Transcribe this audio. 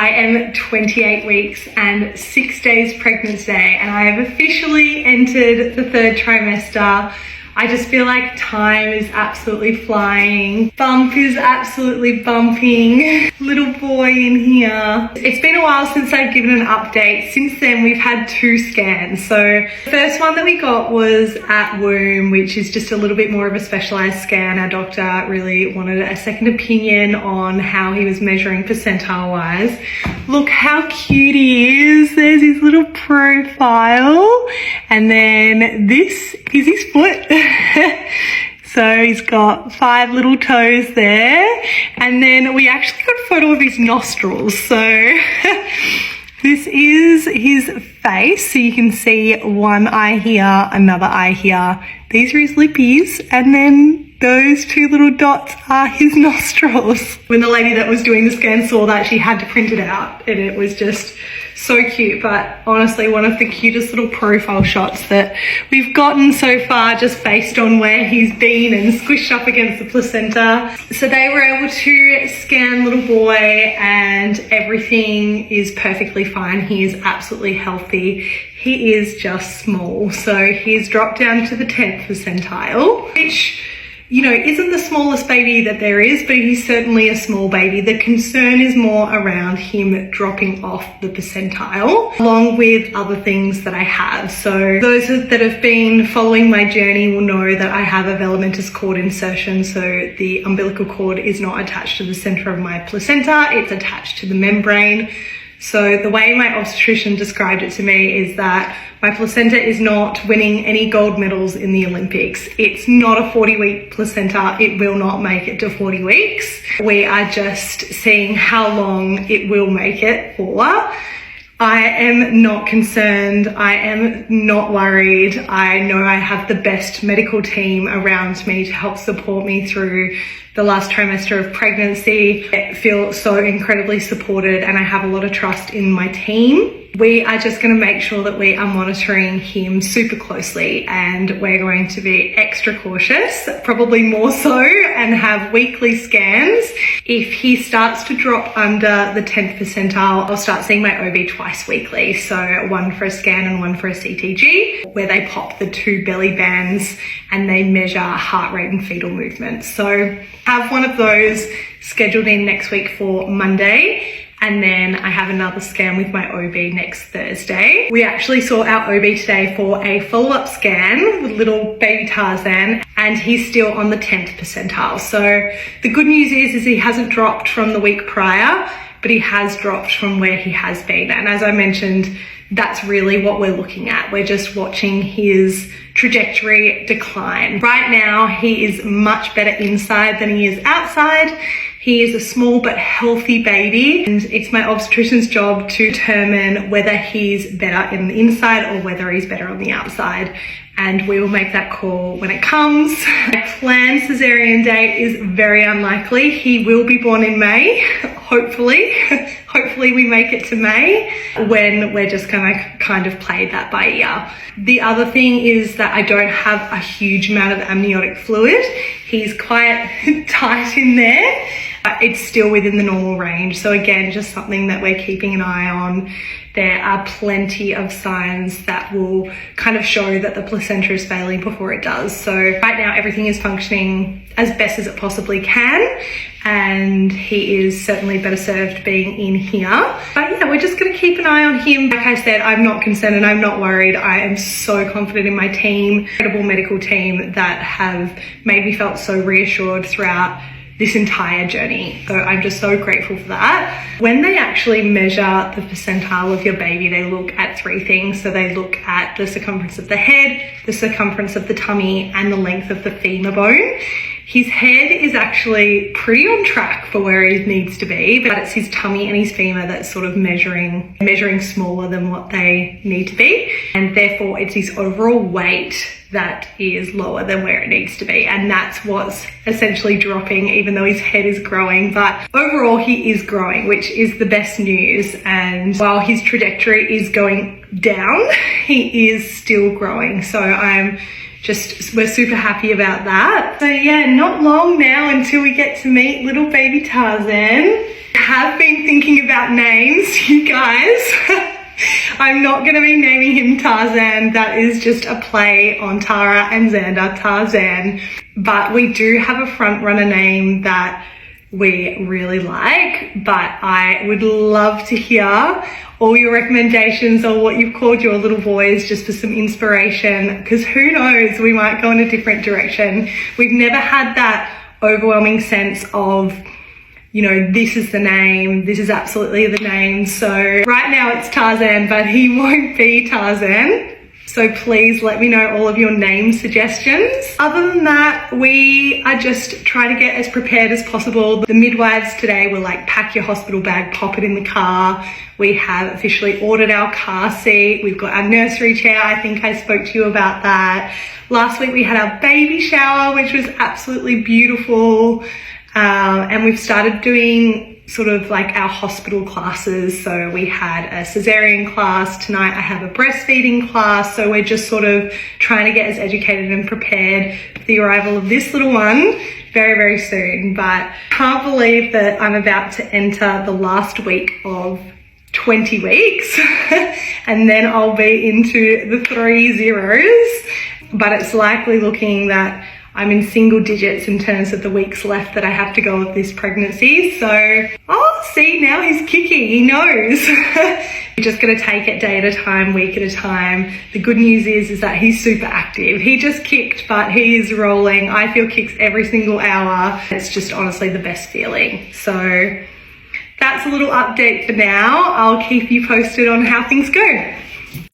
I am 28 weeks and 6 days pregnant today, and I have officially entered the 3rd trimester. I just feel like time is absolutely flying. Bump is absolutely bumping. Little boy in here. It's been a while since I've given an update. Since then, we've had 2 scans. So the first one that we got was at womb, which is just a little bit more of a specialized scan. Our doctor really wanted a second opinion on how he was measuring percentile wise. Look how cute he is. There's his little profile. And then this is his foot. So he's got 5 little toes there. And then we actually got a photo of his nostrils. So this is his face. So you can see one eye here, another eye here. These are his lippies. And then those 2 little dots are his nostrils. When the lady that was doing the scan saw that, she had to print it out, and it was just so cute. But honestly, one of the cutest little profile shots that we've gotten so far, just based on where he's been and squished up against the placenta. So they were able to scan little boy and everything is perfectly fine. He is absolutely healthy. He is just small. So he's dropped down to the 10th percentile, which, you know, isn't the smallest baby that there is, but he's certainly a small baby. The concern is more around him dropping off the percentile, along with other things that I have. So those that have been following my journey will know that I have a velamentous cord insertion. So the umbilical cord is not attached to the center of my placenta, it's attached to the membrane. So the way my obstetrician described it to me is that my placenta is not winning any gold medals in the Olympics. It's not a 40-week placenta. It will not make it to 40 weeks. We are just seeing how long it will make it for. I am not concerned. I am not worried. I know I have the best medical team around me to help support me through the last trimester of pregnancy. I feel so incredibly supported, and I have a lot of trust in my team. We are just going to make sure that we are monitoring him super closely, and we're going to be extra cautious, probably more so, and have weekly scans. If he starts to drop under the 10th percentile, I'll start seeing my OB twice weekly. So one for a scan and one for a CTG, where they pop the 2 belly bands and they measure heart rate and fetal movement. So have one of those scheduled in next week for Monday. And then I have another scan with my OB next Thursday. We actually saw our OB today for a follow-up scan with little baby Tarzan, and he's still on the 10th percentile. So the good news is he hasn't dropped from the week prior, but he has dropped from where he has been. And as I mentioned, that's really what we're looking at. We're just watching his trajectory decline. Right now, he is much better inside than he is outside. He is a small but healthy baby, and it's my obstetrician's job to determine whether he's better in the inside or whether he's better on the outside. And we will make that call when it comes. My planned cesarean date is very unlikely. He will be born in May, hopefully. Hopefully we make it to May, when we're just gonna kind of play that by ear. The other thing is that I don't have a huge amount of amniotic fluid. He's quite tight in there. It's still within the normal range. So again, just something that we're keeping an eye on. There are plenty of signs that will kind of show that the placenta is failing before it does. So right now, everything is functioning as best as it possibly can, and he is certainly better served being in here. But yeah, we're just gonna keep an eye on him. Like I said, I'm not concerned and I'm not worried. I am so confident in my team, incredible medical team that have made me felt so reassured throughout this entire journey. So I'm just so grateful for that. When they actually measure the percentile of your baby, they look at 3 things. So they look at the circumference of the head, the circumference of the tummy, and the length of the femur bone. His head is actually pretty on track for where he needs to be, but it's his tummy and his femur that's sort of measuring smaller than what they need to be. And therefore it's his overall weight that is lower than where it needs to be. And that's what's essentially dropping, even though his head is growing. But overall he is growing, which is the best news. And while his trajectory is going down, he is still growing. So we're super happy about that. So yeah, not long now until we get to meet little baby Tarzan. Have been thinking about names, you guys. I'm not going to be naming him Tarzan. That is just a play on Tara and Xander, Tarzan. But we do have a front runner name that we really like, but I would love to hear all your recommendations or what you've called your little boys just for some inspiration, because who knows, we might go in a different direction. We've never had that overwhelming sense of, you know, this is the name, this is absolutely the name. So right now it's Tarzan, but he won't be Tarzan. So please let me know all of your name suggestions. Other than that, we are just trying to get as prepared as possible. The midwives today were like, pack your hospital bag, pop it in the car. We have officially ordered our car seat. We've got our nursery chair. I think I spoke to you about that. Last week we had our baby shower, which was absolutely beautiful. And we've started doing sort of like our hospital classes. So we had a cesarean class. Tonight I have a breastfeeding class. So we're just sort of trying to get as educated and prepared for the arrival of this little one very, very soon. But can't believe that I'm about to enter the last week of 20 weeks and then I'll be into the 3 zeros. But it's likely looking that I'm in single digits in terms of the weeks left that I have to go with this pregnancy. So, oh, see, now he's kicking, he knows. We're just gonna take it day at a time, week at a time. The good news is that he's super active. He just kicked, but he is rolling. I feel kicks every single hour. It's just honestly the best feeling. So that's a little update for now. I'll keep you posted on how things go.